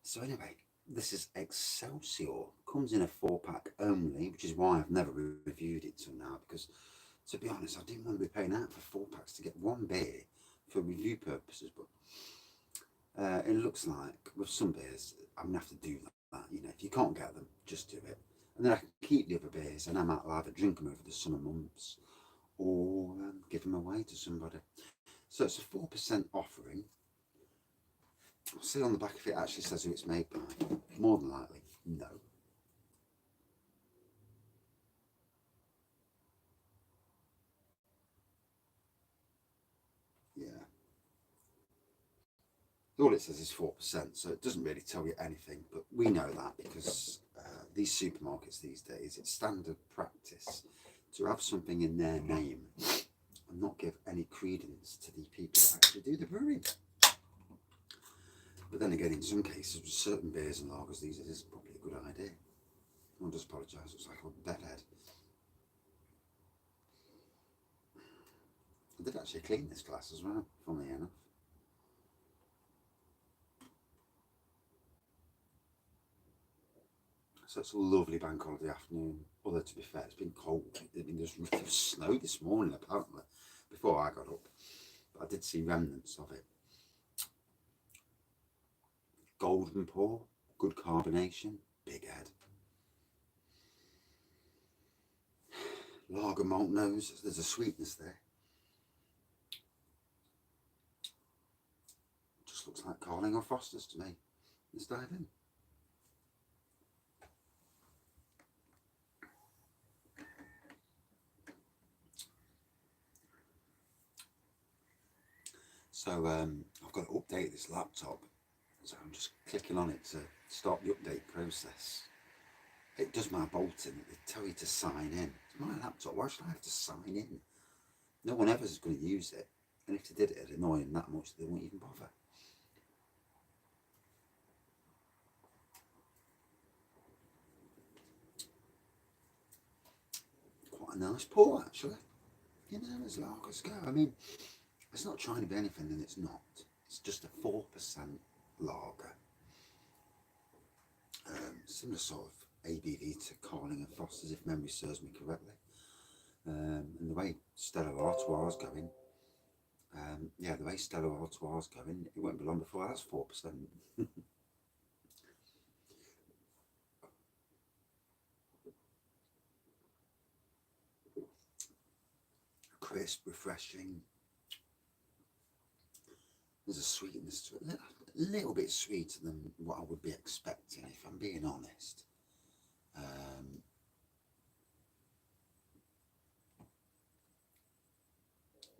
So anyway, this is Excelsior. Comes in a 4-pack only, which is why I've never reviewed it till now, because to be honest, I didn't want to be paying out for 4-packs to get one beer for review purposes, but it looks like with some beers I'm gonna have to do that. If you can't get them, just do it, and then I can keep the other beers, and I might either drink them over the summer months or give them away to somebody. So it's a 4% offering. I'll see on the back if it actually says who it's made by. More than likely, no. Yeah. All it says is 4%, so it doesn't really tell you anything, but we know that because these supermarkets these days, it's standard practice to have something in their name and not give any credence to the people that actually do the brewing. But then again, in some cases, with certain beers and lagers these days, it's probably a good idea. I'll just apologise, it's like a bedhead. I did actually clean this glass as well, funnily enough. So it's a lovely bank holiday afternoon, although to be fair, it's been cold. There's snow this morning apparently, before I got up, but I did see remnants of it. Golden pour, good carbonation, big head. Lager malt nose, there's a sweetness there. Just looks like Carling or Foster's to me. Let's dive in. So I've got to update this laptop, so I'm just clicking on it to start the update process. It does my bolting, they tell you to sign in. It's my laptop, why should I have to sign in? No one ever is going to use it, and if they did, it'd annoy them that much they won't even bother. Quite a nice pour actually, as lagers go. I mean, it's not trying to be anything and it's not. It's just a 4% lager. Similar sort of ABV to Carling and Foster's, if memory serves me correctly. And the way Stella Artois is going, the way Stella Artois is going, it won't be long before that's 4%. Crisp, refreshing. There's a sweetness to it, a little bit sweeter than what I would be expecting, if I'm being honest.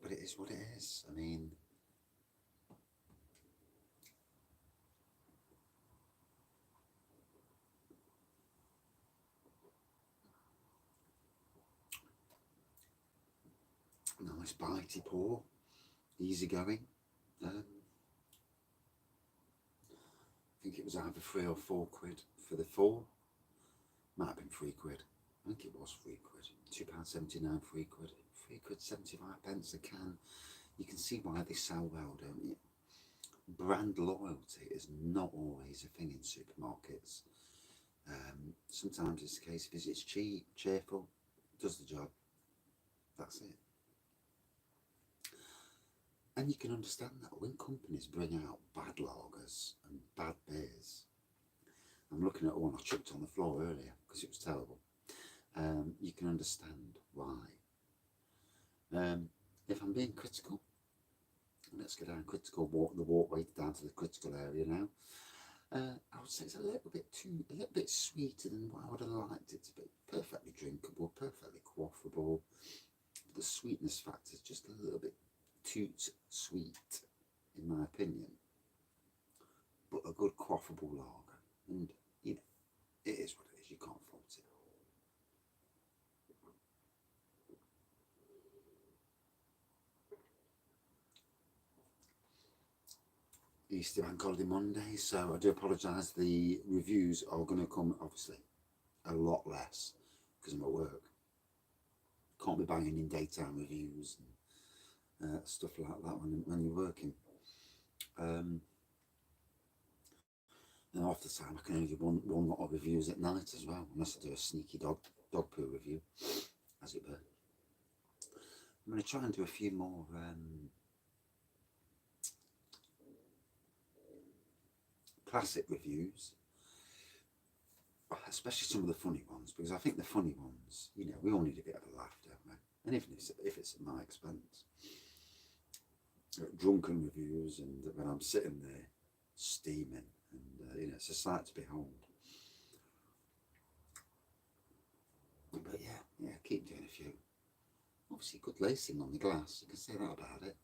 But it is what it is. I mean, nice bitey pour, easy going. I think it was either 3 or 4 quid for the 4. Might have been 3 quid. I think it was 3 quid. £2.79, 3 quid. 3 quid 75 pence a can. You can see why they sell well, don't you? Brand loyalty is not always a thing in supermarkets. Sometimes it's the case if it's cheap, cheerful, does the job. That's it. And you can understand that when companies bring out bad lagers and bad beers. I'm looking at one I chucked on the floor earlier because it was terrible. You can understand why. If I'm being critical, let's go down critical the walkway down to the critical area now. I would say it's a little bit sweeter than what I would have liked it to be. Perfectly drinkable, perfectly quaffable. The sweetness factor is just a little bit too sweet, in my opinion. But a good quaffable lager, and it is what it is. You can't fault it. Easter Bank Holiday Monday, so I do apologise. The reviews are going to come, obviously, a lot less because I'm at work. Can't be banging in daytime reviews and stuff like that when you're working. And half the time I can only do one lot of reviews at night as well, unless I do a sneaky dog poo review, as it were. I'm going to try and do a few more classic reviews, especially some of the funny ones, because I think the funny ones, you know, we all need a bit of a laugh, don't we? And even if it's at my expense. Drunken reviews, and when I'm sitting there steaming, and you know, it's a sight to behold. But yeah, keep doing a few. Obviously, good lacing on the glass. You can say that about it.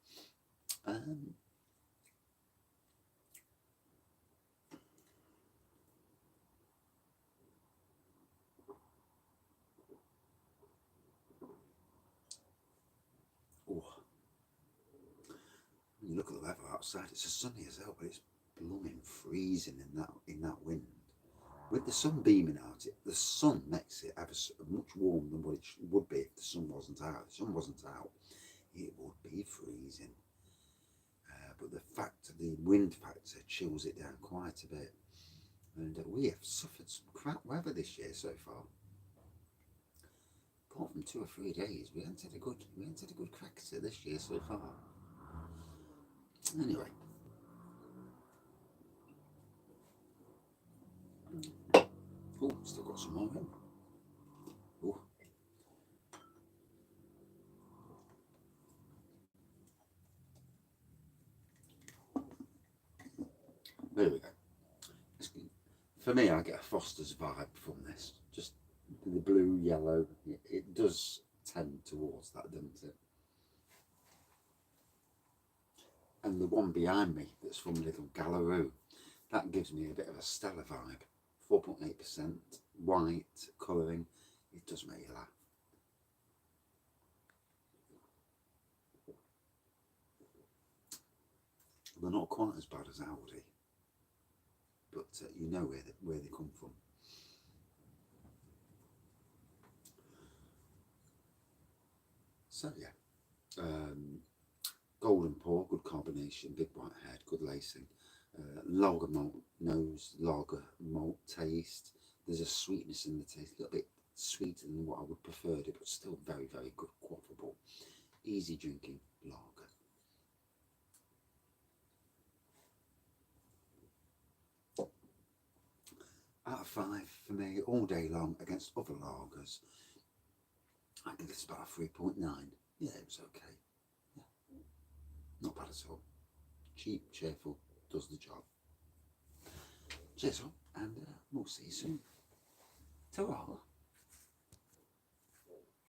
Oh, when you look at the weather outside, it's as sunny as hell, but it's blooming freezing in that wind. With the sun beaming out, the sun makes it ever so much warmer than what it would be if the sun wasn't out. If the sun wasn't out, it would be freezing. But the wind factor chills it down quite a bit. And we have suffered some crap weather this year so far. Apart from 2 or 3 days, we haven't had a good crack at it this year so far. Anyway. Oh, still got some more in. Oh. There we go. For me, I get a Foster's vibe from this. Just the blue, yellow. It does tend towards that, doesn't it? And the one behind me that's from Lidl, Gallaroo, that gives me a bit of a Stella vibe. 4.8% white colouring. It does make you laugh. They're not quite as bad as Aldi, but you know where they come from. So yeah, golden pour, good carbonation, big white head, good lacing, lager malt nose, lager malt taste. There's a sweetness in the taste, a little bit sweeter than what I would prefer it, but still very, very good, quaffable, easy drinking lager. Out of 5 for me, all day long against other lagers. I think it's about a 3.9. Yeah, it was okay. Yeah. Not bad at all. Cheap, cheerful, does the job. Cheers all, and we'll see you soon. Ta-ra.